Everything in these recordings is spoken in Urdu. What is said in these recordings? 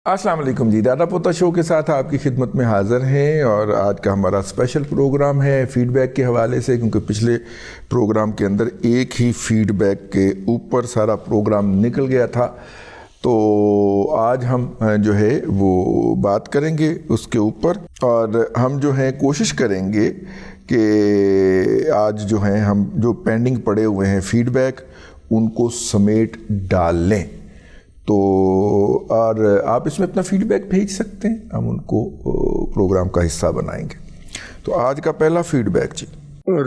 السلام علیکم جی، دادا پوتا شو کے ساتھ آپ کی خدمت میں حاضر ہیں، اور آج کا ہمارا اسپیشل پروگرام ہے فیڈ بیک کے حوالے سے، کیونکہ پچھلے پروگرام کے اندر ایک ہی فیڈ بیک کے اوپر سارا پروگرام نکل گیا تھا، تو آج ہم جو ہے وہ بات کریں گے اس کے اوپر، اور ہم جو ہیں کوشش کریں گے کہ آج جو ہیں ہم جو پینڈنگ پڑے ہوئے ہیں فیڈ بیک ان کو سمیٹ ڈال لیں، تو اور آپ اس میں اپنا فیڈ بیک بھیج سکتے ہیں، ہم ان کو پروگرام کا حصہ بنائیں گے۔ تو آج کا پہلا فیڈ بیک جی۔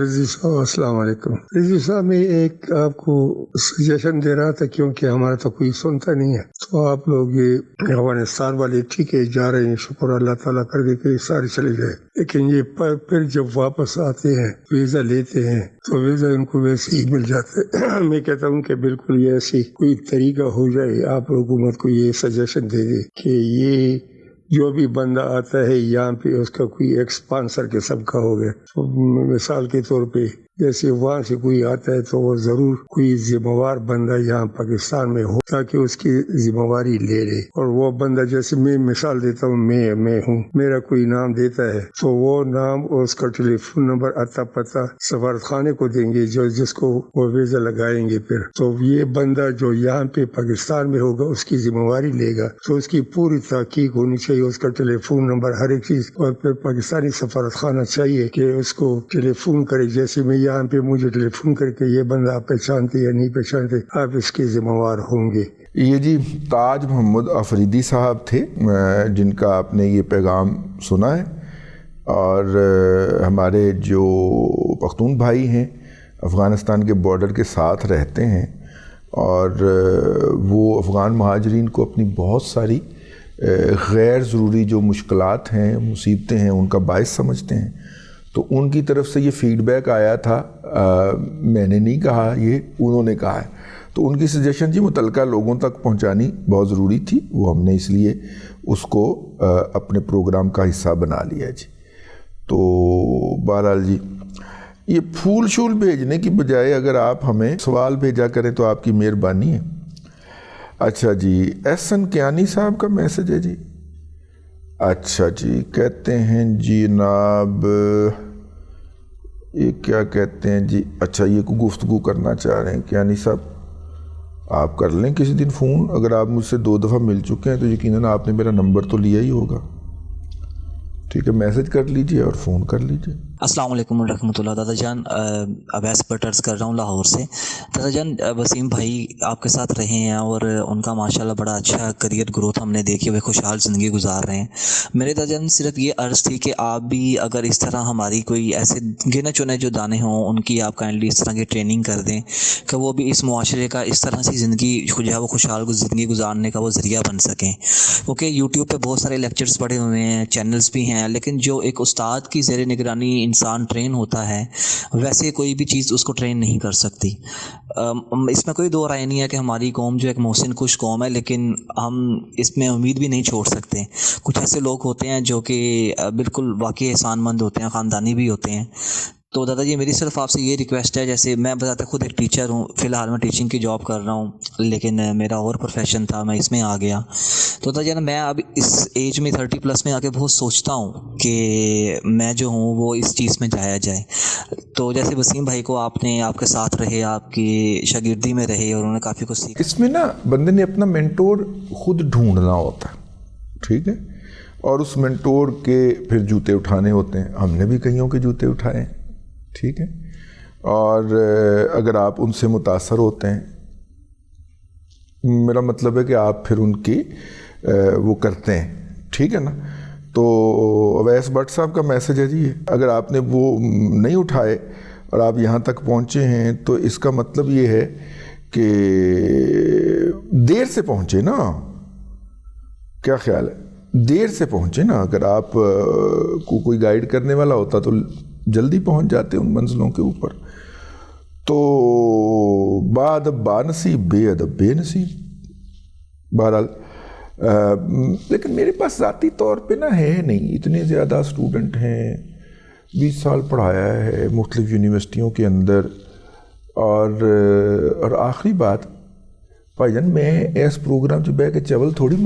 رضی صاحب السلام علیکم۔ رضی صاحب میں ایک آپ کو سجیشن دے رہا تھا، کیونکہ ہمارا تو کوئی سنتا نہیں ہے، تو آپ لوگ یہ افغانستان والے ٹھیک ہے جا رہے ہیں، شکر اللہ تعالیٰ کر دے کہ سارے چلے گئے، لیکن یہ پھر جب واپس آتے ہیں ویزا لیتے ہیں تو ویزا ان کو ویسے ہی مل جاتا ہے۔ میں کہتا ہوں کہ بالکل یہ ایسی کوئی طریقہ ہو جائے، آپ حکومت کو یہ سجیشن دے دے کہ یہ جو بھی بندہ آتا ہے یہاں پہ اس کا کوئی ایک اسپانسر کے سب کا ہو گیا، تو مثال کے طور پہ جیسے وہاں سے کوئی آتا ہے تو وہ ضرور کوئی ذمہ وار بندہ یہاں پاکستان میں ہو تاکہ اس کی ذمہ واری لے لے، اور وہ بندہ جیسے میں مثال دیتا ہوں، میں ہوں، میرا کوئی نام دیتا ہے تو وہ نام اور اس کا ٹیلی فون نمبر اتا پتہ سفارت خانے کو دیں گے، جو جس کو وہ ویزا لگائیں گے، پھر تو یہ بندہ جو یہاں پہ پاکستان میں ہوگا اس کی ذمہ واری لے گا، تو اس کی پوری تحقیق ہونی چاہیے، اس کا ٹیلی فون نمبر ہر ایک چیز، اور پھر پاکستانی سفارت خانہ چاہیے کہ اس کو ٹیلی فون کرے، جیسے میں یہاں پہ مجھے ٹیلی فون کر کے یہ بندہ آپ پہچانتے یا نہیں پہچانتے، آپ اس کے ذمہ وار ہوں گے۔ یہ جی تاج محمد آفریدی صاحب تھے جن کا آپ نے یہ پیغام سنا ہے، اور ہمارے جو پختون بھائی ہیں افغانستان کے بارڈر کے ساتھ رہتے ہیں، اور وہ افغان مہاجرین کو اپنی بہت ساری غیر ضروری جو مشکلات ہیں، مصیبتیں ہیں، ان کا باعث سمجھتے ہیں، تو ان کی طرف سے یہ فیڈ بیک آیا تھا، میں نے نہیں کہا، یہ انہوں نے کہا ہے، تو ان کی سجیشن جی متعلقہ لوگوں تک پہنچانی بہت ضروری تھی، وہ ہم نے اس لیے اس کو اپنے پروگرام کا حصہ بنا لیا جی۔ تو بہرحال جی یہ پھول شول بھیجنے کی بجائے اگر آپ ہمیں سوال بھیجا کریں تو آپ کی مہربانی ہے۔ اچھا جی، احسن کیانی صاحب کا میسج ہے جی۔ اچھا جی، کہتے ہیں جی جناب، یہ کیا کہتے ہیں جی، اچھا یہ کو گفتگو کرنا چاہ رہے ہیں کیانی صاحب، آپ کر لیں کسی دن فون، اگر آپ مجھ سے 2 دفعہ مل چکے ہیں تو یقیناً آپ نے میرا نمبر تو لیا ہی ہوگا، ٹھیک ہے، میسج کر لیجئے اور فون کر لیجئے۔ السلام علیکم ورحمۃ اللہ۔ دادا جان اویس بٹرز کر رہا ہوں لاہور سے۔ دادا جان وسیم بھائی آپ کے ساتھ رہے ہیں اور ان کا ماشاءاللہ بڑا اچھا کریئر گروتھ ہم نے دیکھی ہوئے، خوشحال زندگی گزار رہے ہیں۔ میرے دادا جان صرف یہ عرض تھی کہ آپ بھی اگر اس طرح ہماری کوئی ایسے گنے چنے جو دانے ہوں ان کی آپ کائنڈلی اس طرح کی ٹریننگ کر دیں کہ وہ بھی اس معاشرے کا اس طرح سی زندگی جو ہے وہ خوشحال زندگی گزارنے کا وہ ذریعہ بن سکیں، کیونکہ یوٹیوب پہ بہت سارے لیکچرز پڑے ہوئے ہیں، چینلز بھی ہیں، لیکن جو ایک استاد کی زیر نگرانی انسان ٹرین ہوتا ہے ویسے کوئی بھی چیز اس کو ٹرین نہیں کر سکتی۔ اس میں کوئی دو رائے نہیں ہے کہ ہماری قوم جو ایک محسن کش قوم ہے، لیکن ہم اس میں امید بھی نہیں چھوڑ سکتے۔ کچھ ایسے لوگ ہوتے ہیں جو کہ بالکل واقعی احسان مند ہوتے ہیں، خاندانی بھی ہوتے ہیں۔ تو دادا جی میری صرف آپ سے یہ ریکویسٹ ہے، جیسے میں بتاتا خود ایک ٹیچر ہوں، فی الحال میں ٹیچنگ کی جاب کر رہا ہوں، لیکن میرا اور پروفیشن تھا، میں اس میں آ گیا۔ تو دادا جی میں اب اس ایج میں 30+ میں آ کے بہت سوچتا ہوں کہ میں جو ہوں وہ اس چیز میں جایا جائے۔ تو جیسے وسیم بھائی کو آپ نے آپ کے ساتھ رہے، آپ کی شاگردی میں رہے اور انہوں نے کافی کچھ سیکھا۔ اس میں نا بندے نے اپنا مینٹور خود ڈھونڈنا ہوتا ہے، ٹھیک ہے، اور اس مینٹور کے پھر جوتے اٹھانے ہوتے ہیں، ہم نے بھی کئیوں کے جوتے اٹھائے ہیں، ٹھیک ہے، اور اگر آپ ان سے متاثر ہوتے ہیں، میرا مطلب ہے کہ آپ پھر ان کی وہ کرتے ہیں، ٹھیک ہے نا۔ تو اویس بٹ صاحب کا میسج ہے جی، اگر آپ نے وہ نہیں اٹھائے اور آپ یہاں تک پہنچے ہیں تو اس کا مطلب یہ ہے کہ دیر سے پہنچے نا، کیا خیال ہے، دیر سے پہنچے نا، اگر آپ کو کوئی گائیڈ کرنے والا ہوتا تو جلدی پہنچ جاتے ان منزلوں کے اوپر۔ تو بادب با نصیب، بے ادب بے نصیب، بہرحال لیکن میرے پاس ذاتی طور پہ نا ہے نہیں، اتنے زیادہ اسٹوڈنٹ ہیں، 20 سال پڑھایا ہے مختلف یونیورسٹیوں کے اندر، اور آخری بات ਭਾਈ ਜਾਨ ਮੈਂ ਇਸ ਪ੍ਰੋਗਰਾਮ 'ਚ ਬਹਿ ਕੇ ਚਵਲ ਥੋੜੀ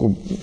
1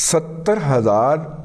70,000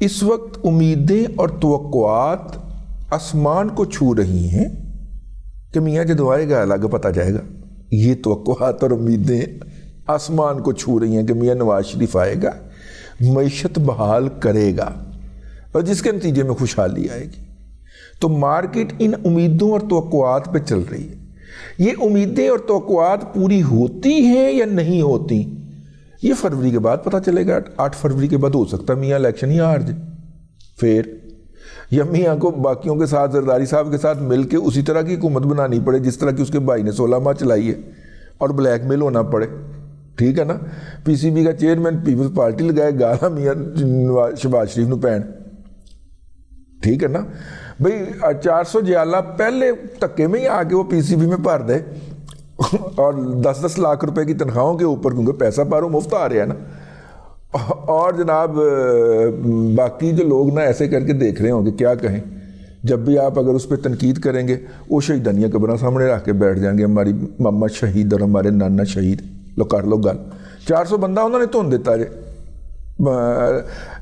اس وقت امیدیں اور توقعات آسمان کو چھو رہی ہیں کہ میاں جدو آئے گا الگ پتہ جائے گا. یہ توقعات اور امیدیں آسمان کو چھو رہی ہیں کہ میاں نواز شریف آئے گا, معیشت بحال کرے گا اور جس کے نتیجے میں خوشحالی آئے گی. تو مارکیٹ ان امیدوں اور توقعات پہ چل رہی ہے. یہ امیدیں اور توقعات پوری ہوتی ہیں یا نہیں ہوتی, یہ فروری کے بعد پتہ چلے گا. 8 فروری کے بعد ہو سکتا ہے میاں الیکشن ہی ہار جائے, پھر یا میاں کو باقیوں کے ساتھ زرداری صاحب کے ساتھ مل کے اسی طرح کی حکومت بنانی پڑے جس طرح کی اس کے بھائی نے 16 ماہ چلائی ہے, اور بلیک میل ہونا پڑے. ٹھیک ہے نا, پی سی بی کا چیئرمین پیپلز پارٹی لگائے گالا میاں شہباز شریف نو پین. ٹھیک ہے نا بھئی, 400 جیالہ پہلے تکے میں ہی آ کے وہ پی سی بی میں بھر دے اور 10-10 لاکھ روپے کی تنخواہوں کے اوپر, کیونکہ پیسہ پارو مفت آ رہا ہے نا. اور جناب باقی جو لوگ نا ایسے کر کے دیکھ رہے ہوں کہ کیا کہیں, جب بھی آپ اگر اس پہ تنقید کریں گے وہ شہیدانیاں قبریں سامنے رکھ کے بیٹھ جائیں گے, ہماری ماما شہید اور ہمارے نانا شہید. لو کر لو گل, 400 بندہ انہوں نے تون دیتا جے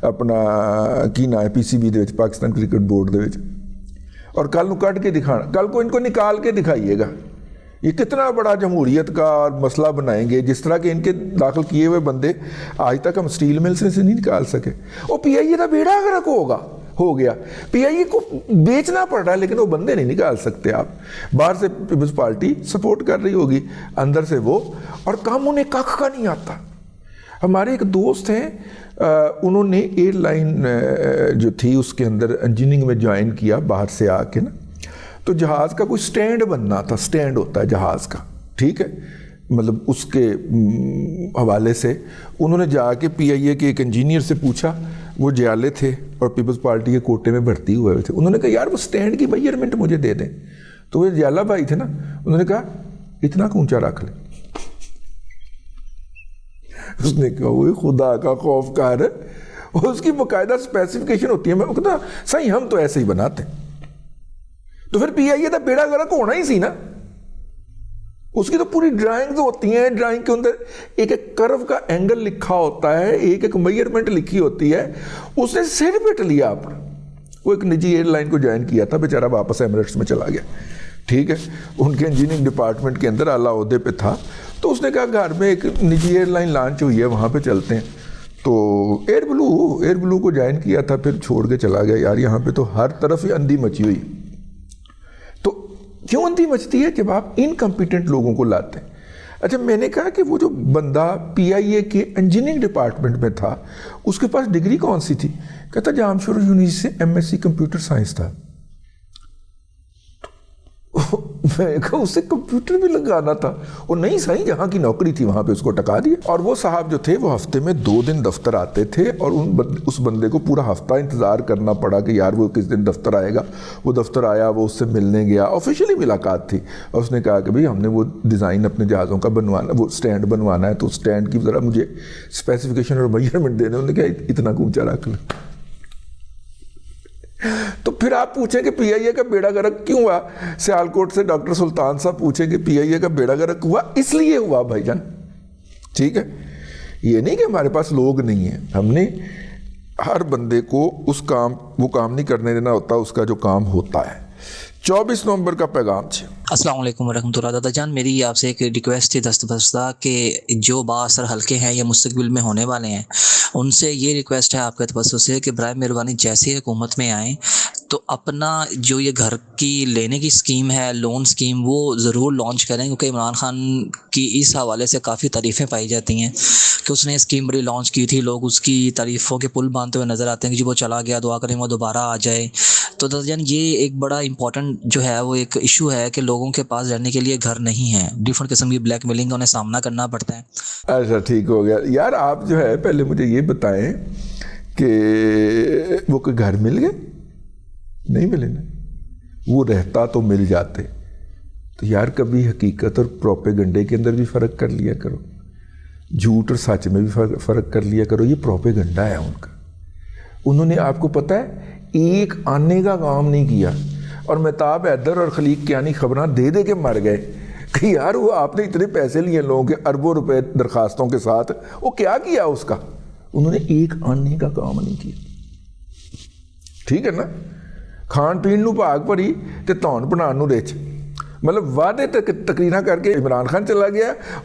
اپنا کی نا ہے پی سی بی دے وچ, پاکستان کرکٹ بورڈ دے وچ, اور کل نو کٹ کے دکھانا, کل کو ان کو نکال کے دکھائیے گا. یہ کتنا بڑا جمہوریت کا مسئلہ بنائیں گے, جس طرح کہ ان کے داخل کیے ہوئے بندے آج تک ہم سٹیل مل سے نہیں نکال سکے. وہ پی آئی اے کا بیڑا غرق ہو گیا, پی آئی اے کو بیچنا پڑ رہا ہے لیکن وہ بندے نہیں نکال سکتے آپ. باہر سے پیپلز پارٹی سپورٹ کر رہی ہوگی, اندر سے وہ, اور کام انہیں کخ کا نہیں آتا. ہمارے ایک دوست ہیں, انہوں نے ایئر لائن جو تھی اس کے اندر انجینئرنگ میں جوائن کیا باہر سے آ کے نا, تو جہاز کا کوئی سٹینڈ بننا تھا, سٹینڈ ہوتا ہے جہاز کا, ٹھیک ہے, مطلب اس کے حوالے سے انہوں نے جا کے پی آئی اے کے ایک انجینئر سے پوچھا, وہ جیالے تھے اور پیپلز پارٹی کے کوٹے میں بھرتی ہوئے تھے. انہوں نے کہا یار وہ سٹینڈ کی میجرمنٹ مجھے دے دیں. تو وہ جیالہ بھائی تھے نا, انہوں نے کہا اتنا اونچا رکھ لیں. اس نے کہا وہ خدا کا خوف کار ہے, اس کی باقاعدہ اسپیسیفکیشن ہوتی ہے. میں کہتا صحیح ہم تو ایسے ہی بناتے ہیں. تو پھر پی آئی اے کا بیڑا غرق ہونا ہی سی نا. اس کی تو پوری ڈرائنگز ہوتی ہیں, ڈرائنگ کے اندر ایک ایک کرو کا اینگل لکھا ہوتا ہے, ایک ایک میجرمنٹ لکھی ہوتی ہے. اس نے سر پٹ لیا اپنا. وہ ایک نجی ایئر لائن کو جوائن کیا تھا, بیچارہ واپس ایمریٹس میں چلا گیا. ٹھیک ہے, ان کے انجینئرنگ ڈپارٹمنٹ کے اندر اعلیٰ عہدے پہ تھا. تو اس نے کہا گھر میں ایک نجی ایئر لائن لانچ ہوئی ہے, وہاں پہ چلتے ہیں. تو ایئر بلو کو جوائن کیا تھا, پھر چھوڑ کے چلا گیا. یار یہاں پہ تو ہر طرف ہی اندھی مچی ہوئی. تو کیوں اندھی مچتی ہے؟ جب آپ انکمپیٹنٹ لوگوں کو لاتے ہیں. اچھا, میں نے کہا کہ وہ جو بندہ پی آئی اے کے انجینئرنگ ڈپارٹمنٹ میں تھا, اس کے پاس ڈگری کون سی تھی؟ کہتا جامشورو یونیورسٹی سے M S C computer science تھا. میں نے کہا اسے کمپیوٹر بھی لگانا تھا. اور نہیں صحیح, جہاں کی نوکری تھی وہاں پہ اس کو ٹکا دیا. اور وہ صاحب جو تھے وہ ہفتے میں 2 دن دفتر آتے تھے, اور اس بندے کو پورا ہفتہ انتظار کرنا پڑا کہ یار وہ کس دن دفتر آئے گا. وہ دفتر آیا, وہ اس سے ملنے گیا, آفیشیلی ملاقات تھی, اور اس نے کہا کہ بھئی ہم نے وہ ڈیزائن اپنے جہازوں کا بنوانا, وہ سٹینڈ بنوانا ہے, تو سٹینڈ کی ذرا مجھے اسپیسیفکیشن اور میجرمنٹ دینے. انہوں نے کہا اتنا اونچا رکھ لیں. تو پھر آپ پوچھیں کہ پی آئی اے کا بیڑا غرق کیوں ہوا؟ سیالکوٹ سے ڈاکٹر سلطان صاحب پوچھیں کہ پی آئی اے کا بیڑا غرق ہوا اس لیے ہوا بھائی جان. ٹھیک ہے, یہ نہیں کہ ہمارے پاس لوگ نہیں ہیں. ہم نے ہر بندے کو وہ کام نہیں کرنے دینا ہوتا اس کا جو کام ہوتا ہے. 24 نومبر کا پیغام تھا. السلام علیکم ورحمۃ اللہ. دادا جان, میری آپ سے ایک ریکویسٹ تھی دستبردہ کہ جو با اثر حلقے ہیں یا مستقبل میں ہونے والے ہیں, ان سے یہ ریکویسٹ ہے آپ کے توسط سے کہ برائے مہربانی جیسے حکومت میں آئیں تو اپنا جو یہ گھر کی لینے کی اسکیم ہے, لون اسکیم, وہ ضرور لانچ کریں, کیونکہ عمران خان کی اس حوالے سے کافی تعریفیں پائی جاتی ہیں کہ اس نے اسکیم بڑی لانچ کی تھی. لوگ اس کی تعریفوں کے پل باندھتے ہوئے نظر آتے ہیں کہ جی وہ چلا گیا, دعا کریں وہ دوبارہ آ جائے. تو دادا جان, یہ ایک بڑا امپورٹنٹ جو ہے وہ ایک ایشو ہے کہ لوگوں کے پاس رہنے کے لیے گھر نہیں ہے, ڈفرنٹ قسم کی بلیک میلنگ کا انہیں سامنا کرنا پڑتا ہے. اچھا ٹھیک ہو گیا. یار آپ جو ہے پہلے مجھے یہ بتائیں کہ وہ کوئی گھر مل گئے؟ نہیں ملے نا. وہ رہتا تو مل جاتے. تو یار کبھی حقیقت اور پروپیگنڈے کے اندر بھی فرق کر لیا کرو, جھوٹ اور سچ میں بھی فرق کر لیا کرو. یہ پروپیگنڈا ہے ان کا. انہوں نے آپ کو پتہ ہے ایک آنے کا کام نہیں کیا, اور مہتاب حیدر اور خلیق کیانی خبراں دے دے کے مر گئے کہ یار وہ آپ نے اتنے پیسے لیے لوگوں کے, اربوں روپے درخواستوں کے ساتھ, وہ کیا کیا اس کا؟ انہوں نے ایک آنے کا کام نہیں کیا. ਠੀਕ ਹੈ ਨਾ, ਖਾਣ ਪੀਣ ਨੂੰ ਭਾਗ ਭਰੀ ਤੇ ਧੌਣ ਬਣਾਉਣ ਨੂੰ ਰਿਚ। ਮਤਲਬ ਵਾਅਦੇ ਤੱਕ ਤਕਰੀਰਾਂ ਕਰਕੇ ਇਮਰਾਨ ਖਾਨ ਚਲਾ ਗਿਆ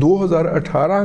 2018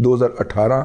2018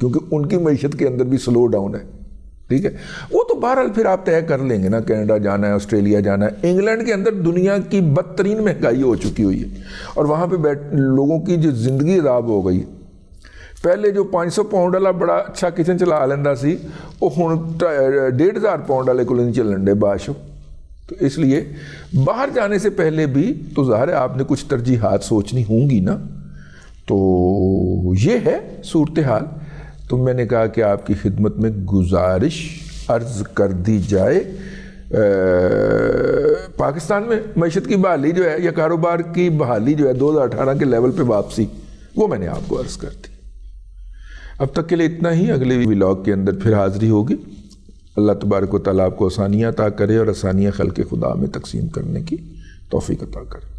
کیونکہ ان کی معیشت کے اندر بھی سلو ڈاؤن ہے. ٹھیک ہے, وہ تو بہرحال پھر آپ طے کر لیں گے نا, کینیڈا جانا ہے, آسٹریلیا جانا ہے. انگلینڈ کے اندر دنیا کی بدترین مہنگائی ہو چکی ہوئی ہے, اور وہاں پہ لوگوں کی جو زندگی عذاب ہو گئی. پہلے جو 500 پاؤنڈ والا بڑا اچھا کچن چلا لینا سی, وہ ہن 1500 پاؤنڈ والے کو نہیں چلن دے بادشو. تو اس لیے باہر جانے سے پہلے بھی تو ظاہر ہے آپ نے کچھ ترجیحات سوچنی ہوں گی نا. تو یہ ہے صورتحال. تو میں نے کہا کہ آپ کی خدمت میں گزارش عرض کر دی جائے, پاکستان میں معیشت کی بحالی جو ہے یا کاروبار کی بحالی جو ہے 2018 کے لیول پہ واپسی, وہ میں نے آپ کو عرض کر دی. اب تک کے لیے اتنا ہی. اگلے ولاگ کے اندر پھر حاضری ہوگی. اللہ تبارک و تعالیٰ آپ کو آسانیاں عطا کرے اور آسانیاں خلق خدا میں تقسیم کرنے کی توفیق عطا کرے.